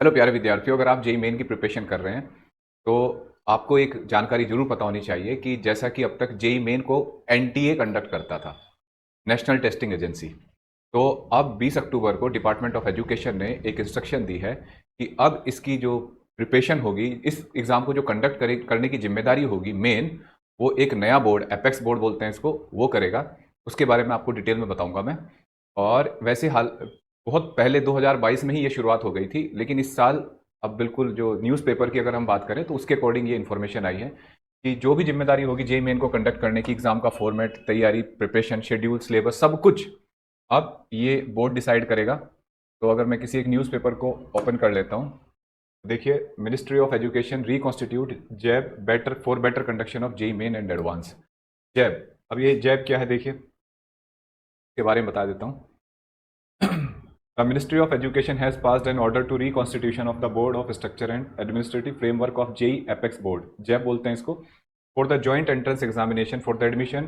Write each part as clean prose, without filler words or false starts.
Hello प्यारे विद्यार्थियों, अगर आप जेईई मेन की प्रिपरेशन कर रहे हैं तो आपको एक जानकारी जरूर पता होनी चाहिए कि जैसा कि अब तक जेईई मेन को एनटीए कंडक्ट करता था, नेशनल टेस्टिंग एजेंसी। तो अब 20 अक्टूबर को डिपार्टमेंट ऑफ एजुकेशन ने एक इंस्ट्रक्शन दी है कि अब इसकी जो प्रिपरेशन होगी, इस एग्ज़ाम को जो कंडक्ट करने की जिम्मेदारी होगी मेन, वो एक नया बोर्ड, एपेक्स बोर्ड बोलते हैं इसको, वो करेगा। उसके बारे में आपको डिटेल में बताऊंगा मैं। और वैसे हाल बहुत पहले 2022 में ही ये शुरुआत हो गई थी, लेकिन इस साल अब बिल्कुल जो न्यूज़पेपर की अगर हम बात करें तो उसके अकॉर्डिंग ये इन्फॉर्मेशन आई है कि जो भी जिम्मेदारी होगी जेईई मेन को कंडक्ट करने की, एग्ज़ाम का फॉर्मेट, तैयारी, प्रिपरेशन, शेड्यूल, सिलेबस, सब कुछ अब ये बोर्ड डिसाइड करेगा। तो अगर मैं किसी एक न्यूज़पेपर को ओपन कर लेता हूँ, देखिए, ministry of education reconstitute JAB better for better conduction of JEE main and advance. JAB, अब ये जैब क्या है देखिए, के बारे में बता देता हूँ। The Ministry of Education has passed an order to reconstitution of the Board of Structure and Administrative Framework of JEE Apex Board, JEB बोलते हैं इसको, for the joint entrance examination for the admission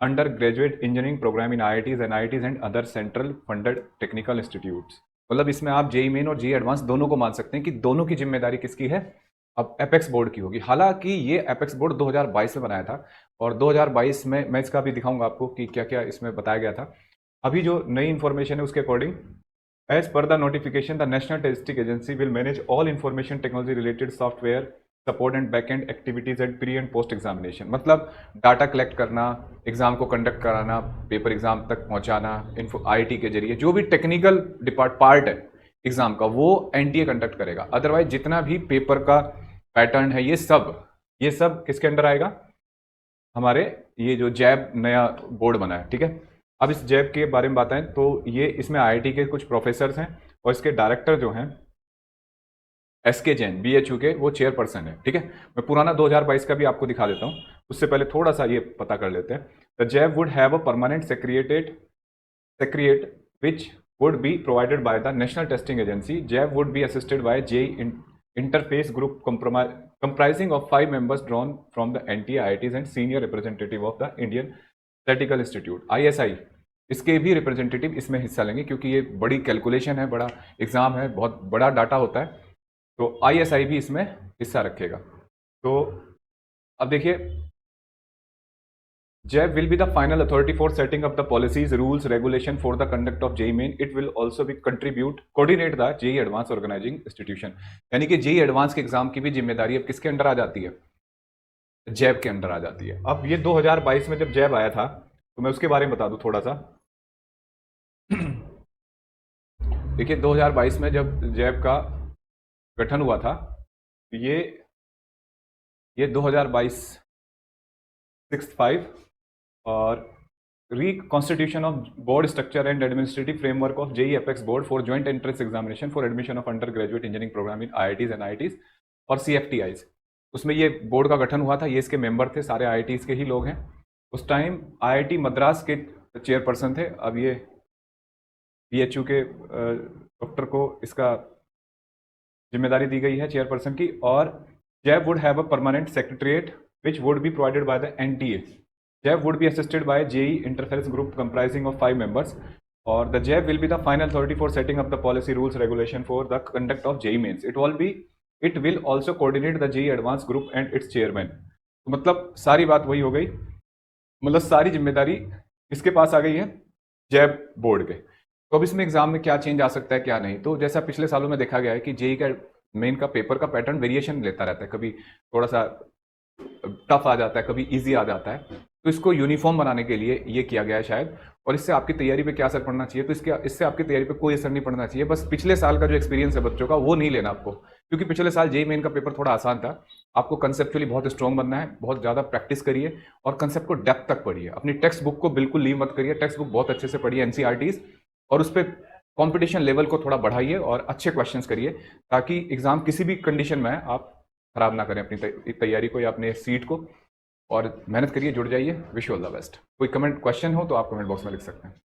undergraduate engineering program in IITs and other central funded technical institutes। मतलब इसमें आप JEE main और JEE advance दोनों को मान सकते हैं कि दोनों की जिम्मेदारी किसकी है, अब एपेक्स बोर्ड की होगी। हालांकि ये एपेक्स बोर्ड 2022 में बनाया था और 2022 में मैं इसका भी दिखाऊंगा आपको कि क्या क्या इसमें बताया गया था। अभी जो नई इन्फॉर्मेशन है उसके according, as per the notification, the National Testing Agency will manage all information technology related software support and backend activities at pre and post examination। मतलब डाटा कलेक्ट करना, एग्जाम को कंडक्ट कराना, पेपर एग्जाम तक पहुंचाना, info IT के जरिए जो भी टेक्निकल पार्ट है एग्जाम का, वो एनटीए कंडक्ट करेगा। अदरवाइज जितना भी पेपर का पैटर्न है, ये सब किसके अंडर आएगा, हमारे ये जो जैब नया बोर्ड बना है, ठीक है। अब इस जैब के बारे में बताएं तो ये इसमें आईआईटी के कुछ प्रोफेसर्स हैं और इसके डायरेक्टर जो हैं एसके जैन बीएचयू के, वो चेयरपर्सन है, ठीक है। मैं पुराना 2022 का भी आपको दिखा देता हूँ, उससे पहले थोड़ा सा ये पता कर लेते हैं। The jab would have a permanent secretariat which would be provided by the National Testing Agency। JAB would be assisted by JEE interface group comprising of 5 members drawn from the NTA, IITs and senior representative of the Indian Statistical Institute ISI। इसके भी representative इसमें हिस्सा लेंगे क्योंकि ये बड़ी calculation है, बड़ा एग्जाम है, बहुत बड़ा डाटा होता है, तो ISI भी इसमें हिस्सा रखेगा। तो अब देखिए, JAB will be the final authority for setting up the policies, rules, regulation for the conduct of JEE Main। It will also be coordinate the JEE Advanced organizing institution। यानी कि JEE Advanced के exam की भी जिम्मेदारी अब किसके under आ जाती है, JAB के अंडर आ जाती है। अब ये 2022 में जब JAB आया था तो मैं उसके बारे में बता दूं थोड़ा सा। देखिए, 2022 में जब JAB का गठन हुआ था, ये 2022 6/5 और reconstitution of board structure and administrative framework of JEE Apex board for joint entrance examination for admission of undergraduate engineering program in IITs and IITs और CFTIs। उसमें ये बोर्ड का गठन हुआ था, ये इसके मेंबर थे, सारे IITs के ही लोग हैं। उस टाइम IIT मद्रास के चेयरपर्सन थे, अब ये BHU के डॉक्टर को इसका जिम्मेदारी दी गई है चेयरपर्सन की। और JAB would have a permanent secretariat which would be provided by the NTA। JAB would be assisted by JEE interface group comprising of 5 members or the JAB will be the final authority for setting up the policy, rules, regulation for the conduct of JEE mains। It will also coordinate the JEE advanced group and its chairman। तो मतलब सारी बात वही हो गई, मतलब सारी जिम्मेदारी किसके पास आ गई है, JAB बोर्ड के। तो अब इसमें एग्जाम में क्या चेंज आ सकता है क्या नहीं, तो जैसा पिछले सालों में देखा गया है कि जेईई का मेन का पेपर का पैटर्न वेरिएशन लेता रहता है, कभी थोड़ा सा टफ आ जाता है, कभी इजी आ जाता है। तो इसको यूनिफॉर्म बनाने के लिए ये किया गया है शायद, और इससे आपकी तैयारी पे क्या असर पड़ना चाहिए, तो इससे आपकी तैयारी पे कोई असर नहीं पड़ना चाहिए। बस पिछले साल का जो एक्सपीरियंस है बच्चों का वो नहीं लेना आपको, क्योंकि पिछले साल जेईई मेन का पेपर थोड़ा आसान था। आपको कंसेप्चुअली बहुत स्ट्रॉन्ग बनना है, बहुत ज़्यादा प्रैक्टिस करिए और कंसेप्ट को डेप्थ तक पढ़िए। अपनी टेक्स्ट बुक को बिल्कुल लीव मत करिए, टेक्स्ट बुक बहुत अच्छे से पढ़िए एनसीईआरटीज, और उस पर कंपटीशन लेवल को थोड़ा बढ़ाइए और अच्छे क्वेश्चंस करिए, ताकि एग्जाम किसी भी कंडीशन में आप खराब ना करें अपनी तैयारी को या अपने सीट को। और मेहनत करिए, जुड़ जाइए। Wish you all the best. कोई कमेंट क्वेश्चन हो तो आप कमेंट बॉक्स में लिख सकते हैं।